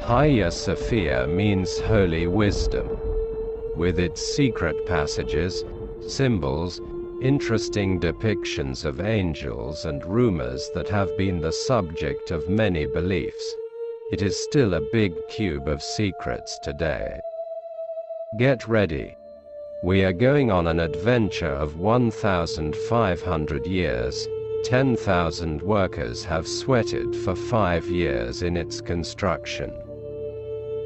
Hagia Sophia means holy wisdom, with its secret passages, symbols, interesting depictions of angels and rumors that have been the subject of many beliefs. It is still a big cube of secrets today. Get ready. We are going on an adventure of 1,500 years. 10,000 workers have sweated for 5 years in its construction.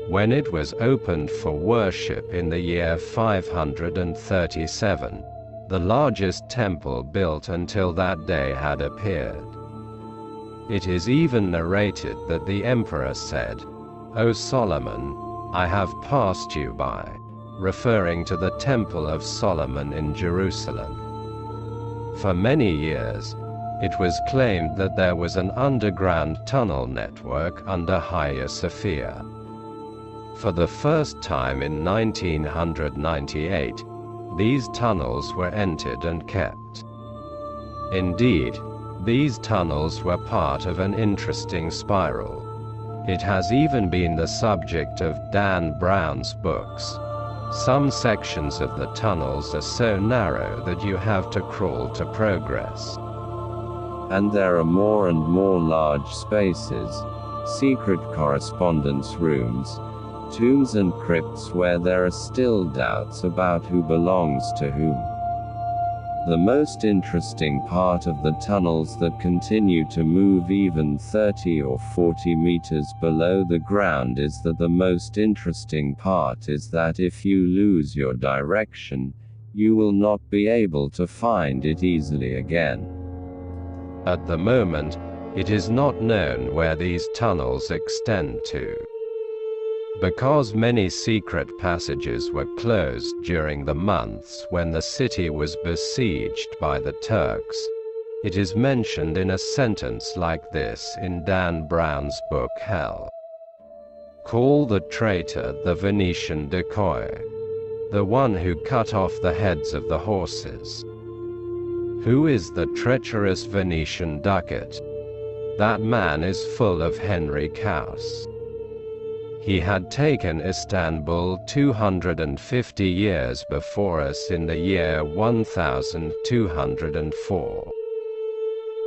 When it was opened for worship in the year 537, the largest temple built until that day had appeared. It is even narrated that the emperor said, "O Solomon, I have passed you by," referring to the Temple of Solomon in Jerusalem. For many years, it was claimed that there was an underground tunnel network under Hagia Sophia. For the first time in 1998, these tunnels were entered and kept. Indeed, these tunnels were part of an interesting spiral. It has even been the subject of Dan Brown's books. Some sections of the tunnels are so narrow that you have to crawl to progress. And there are more and more large spaces, secret correspondence rooms, tombs and crypts where there are still doubts about who belongs to whom. The most interesting part of the tunnels that continue to move even 30 or 40 meters below the ground is that the most interesting part is that if you lose your direction, you will not be able to find it easily again. At the moment, it is not known where these tunnels extend to. Because many secret passages were closed during the months when the city was besieged by the Turks, it is mentioned in a sentence like this in Dan Brown's book Hell. "Call the traitor the Venetian decoy, the one who cut off the heads of the horses. Who is the treacherous Venetian ducat? That man is full of Henry Caus. He had taken Istanbul 250 years before us in the year 1204.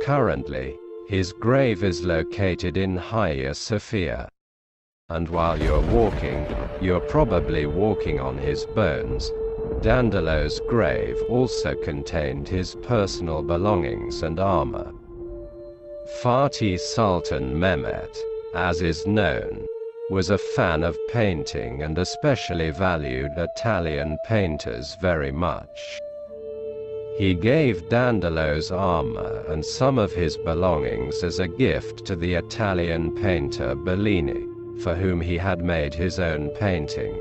Currently, his grave is located in Hagia Sophia. And while you're walking, you're probably walking on his bones." Dandelo's grave also contained his personal belongings and armor. Fatih Sultan Mehmet, as is known, was a fan of painting and especially valued Italian painters very much. He gave Dandelo's armor and some of his belongings as a gift to the Italian painter Bellini, for whom he had made his own painting.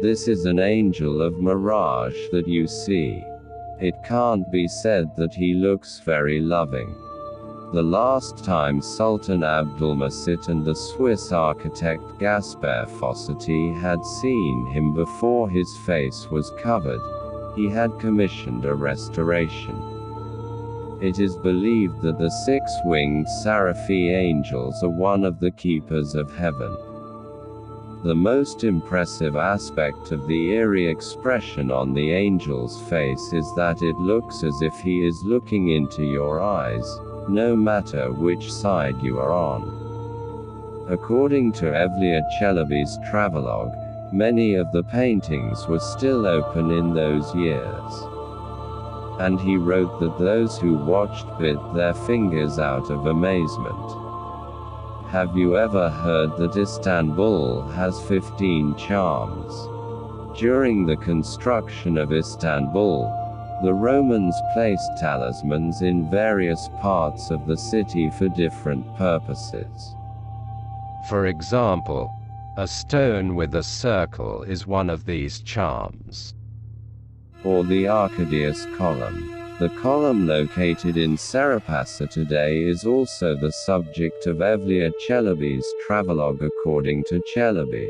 This is an angel of mirage that you see. It can't be said that he looks very loving. The last time Sultan Abdülmesit and the Swiss architect Gaspar Fossati had seen him before his face was covered, he had commissioned a restoration. It is believed that the six-winged Seraphi angels are one of the keepers of heaven. The most impressive aspect of the eerie expression on the angel's face is that it looks as if he is looking into your eyes, no matter which side you are on. According to Evliya Çelebi's travelogue, many of the paintings were still open in those years. And he wrote that those who watched bit their fingers out of amazement. Have you ever heard that Istanbul has 15 charms? During the construction of Istanbul, the Romans placed talismans in various parts of the city for different purposes. For example, a stone with a circle is one of these charms. Or the Arcadius column. The column located in Serapasa today is also the subject of Evliya Çelebi's travelogue. According to Çelebi,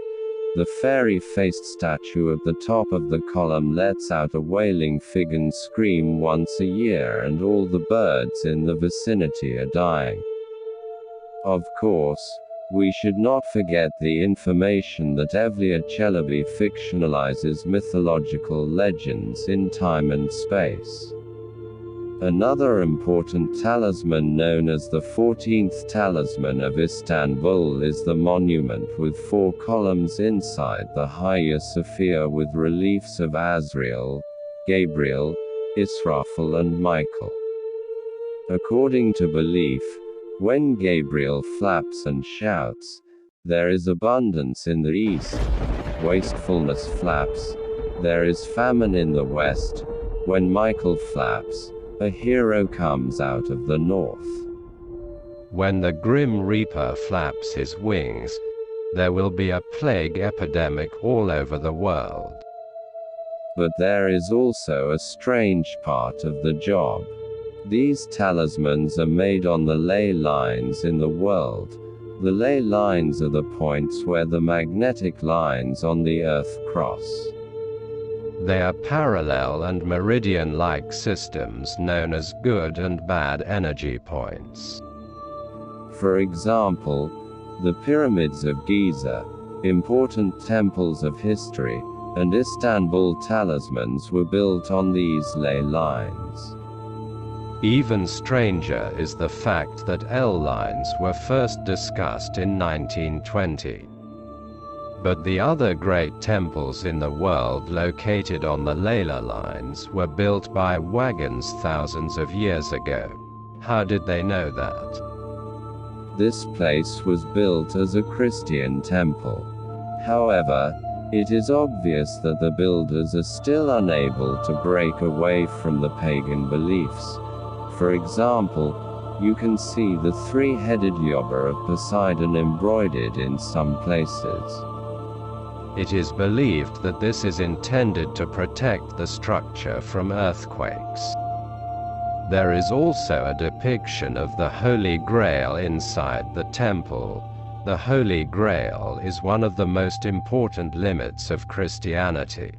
the fairy-faced statue at the top of the column lets out a wailing Figan scream once a year and all the birds in the vicinity are dying. Of course, We should not forget the information that Evliya Çelebi fictionalizes mythological legends in time and space. Another important talisman known as the 14th Talisman of Istanbul is the monument with 4 columns inside the Hagia Sophia with reliefs of Azrael, Gabriel, Israfil and Michael. According to belief, when Gabriel flaps and shouts, there is abundance in the east. Wastefulness flaps, there is famine in the west. When Michael flaps, a hero comes out of the north. When the grim reaper flaps his wings, there will be a plague epidemic all over the world. But there is also a strange part of the job. These talismans are made on the ley lines in the world. The ley lines are the points where the magnetic lines on the earth cross. They are parallel and meridian-like systems known as good and bad energy points. For example, the pyramids of Giza, important temples of history, and Istanbul talismans were built on these ley lines. Even stranger is the fact that L lines were first discussed in 1920. But the other great temples in the world located on the Leyla lines were built by wagons thousands of years ago. How did they know that? This place was built as a Christian temple. However, it is obvious that the builders are still unable to break away from the pagan beliefs. For example, you can see the 3-headed Yoba of Poseidon embroidered in some places. It is believed that this is intended to protect the structure from earthquakes. There is also a depiction of the Holy Grail inside the temple. The Holy Grail is one of the most important limits of Christianity.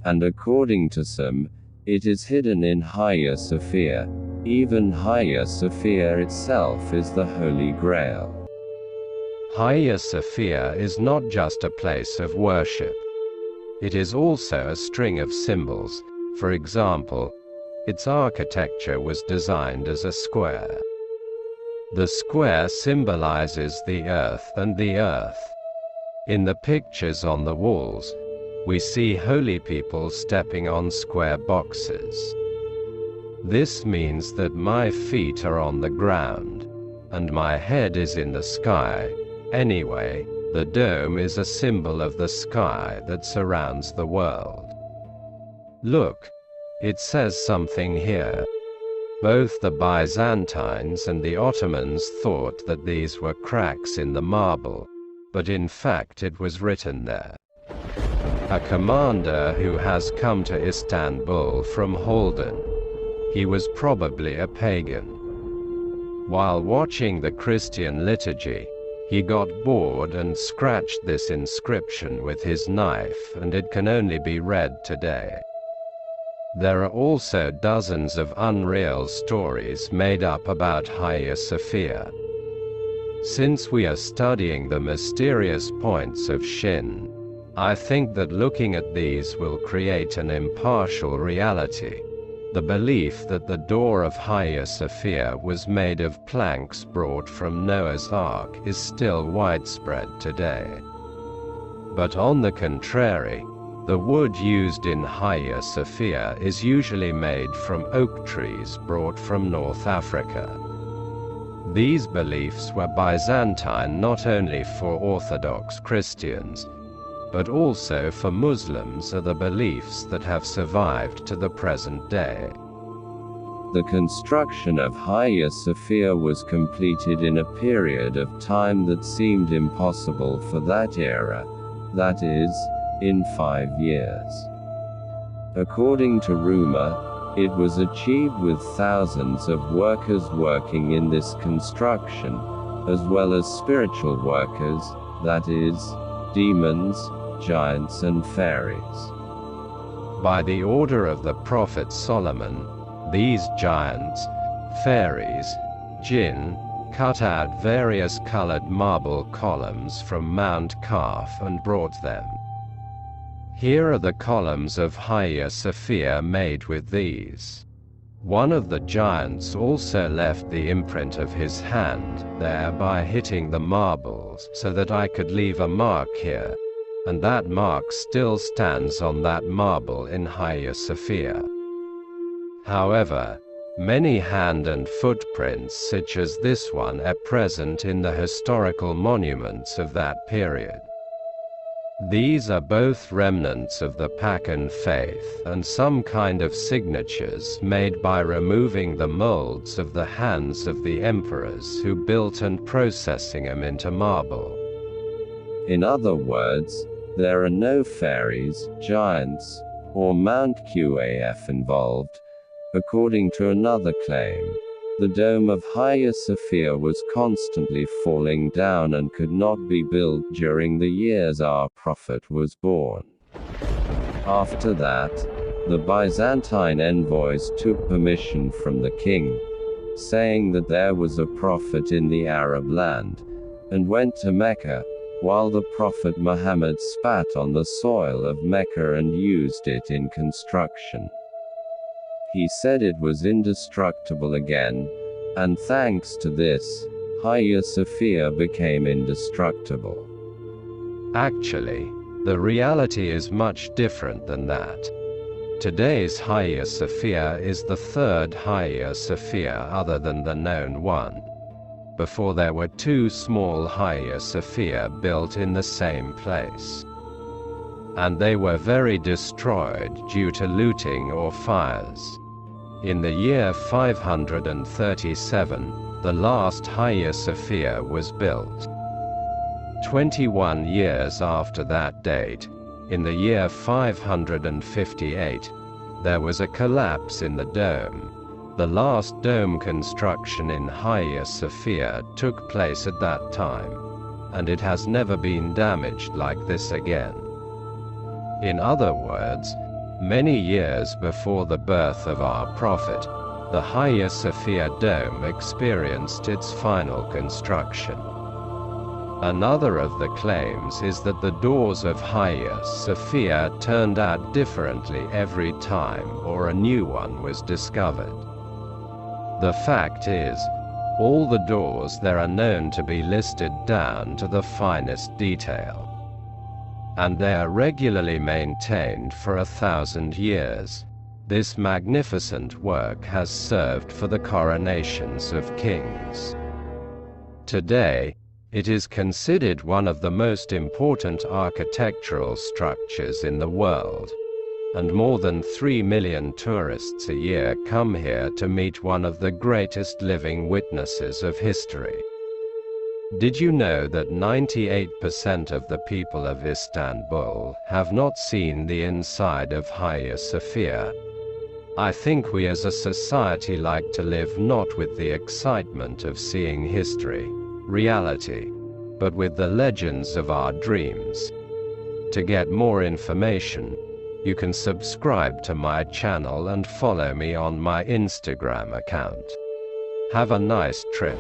And according to some, it is hidden in Hagia Sophia. Even Hagia Sophia itself is the Holy Grail. Hagia Sophia is not just a place of worship. It is also a string of symbols. For example, its architecture was designed as a square. The square symbolizes the earth and the earth. In the pictures on the walls, we see holy people stepping on square boxes. This means that my feet are on the ground, and my head is in the sky. Anyway, the dome is a symbol of the sky that surrounds the world. Look, it says something here. Both the Byzantines and the Ottomans thought that these were cracks in the marble, but in fact it was written there. A commander who has come to Istanbul from Halden. He was probably a pagan. While watching the Christian liturgy, he got bored and scratched this inscription with his knife, and it can only be read today. There are also dozens of unreal stories made up about Hagia Sophia. Since we are studying the mysterious points of Shin, I think that looking at these will create an impartial reality. The belief that the door of Hagia Sophia was made of planks brought from Noah's Ark is still widespread today. But on the contrary, the wood used in Hagia Sophia is usually made from oak trees brought from North Africa. These beliefs were Byzantine not only for Orthodox Christians, but also for Muslims are the beliefs that have survived to the present day. The construction of Hagia Sophia was completed in a period of time that seemed impossible for that era, that is, in 5 years. According to rumor, it was achieved with thousands of workers working in this construction, as well as spiritual workers, that is, demons, giants and fairies. By the order of the Prophet Solomon, these giants, fairies, jinn, cut out various colored marble columns from Mount Kaf and brought them. Here are the columns of Hagia Sophia made with these. One of the giants also left the imprint of his hand there by hitting the marbles, so that I could leave a mark here, and that mark still stands on that marble in Hagia Sophia. However, many hand and footprints such as this one are present in the historical monuments of that period. These are both remnants of the pagan faith and some kind of signatures made by removing the molds of the hands of the emperors who built and processing them into marble. In other words, there are no fairies, giants, or Mount Qaf involved. According to another claim, the dome of Hagia Sophia was constantly falling down and could not be built during the years our prophet was born. After that, the Byzantine envoys took permission from the king, saying that there was a prophet in the Arab land, and went to Mecca, while the prophet Muhammad spat on the soil of Mecca and used it in construction. He said it was indestructible again, and thanks to this, Hagia Sophia became indestructible. Actually, the reality is much different than that. Today's Hagia Sophia is the third Hagia Sophia other than the known one. Before there were two small Hagia Sophia built in the same place. And they were very destroyed due to looting or fires. In the year 537, the last Hagia Sophia was built. 21 years after that date, in the year 558, there was a collapse in the dome. The last dome construction in Hagia Sophia took place at that time, and it has never been damaged like this again. In other words, many years before the birth of our prophet, the Hagia Sophia dome experienced its final construction. Another of the claims is that the doors of Hagia Sophia turned out differently every time or a new one was discovered. The fact is, all the doors there are known to be listed down to the finest detail. And they are regularly maintained for 1,000 years. This magnificent work has served for the coronations of kings. Today, it is considered one of the most important architectural structures in the world, and more than 3 million tourists a year come here to meet one of the greatest living witnesses of history. Did you know that 98% of the people of Istanbul have not seen the inside of Hagia Sophia? I think we as a society like to live not with the excitement of seeing history, reality, but with the legends of our dreams. To get more information, you can subscribe to my channel and follow me on my Instagram account. Have a nice trip.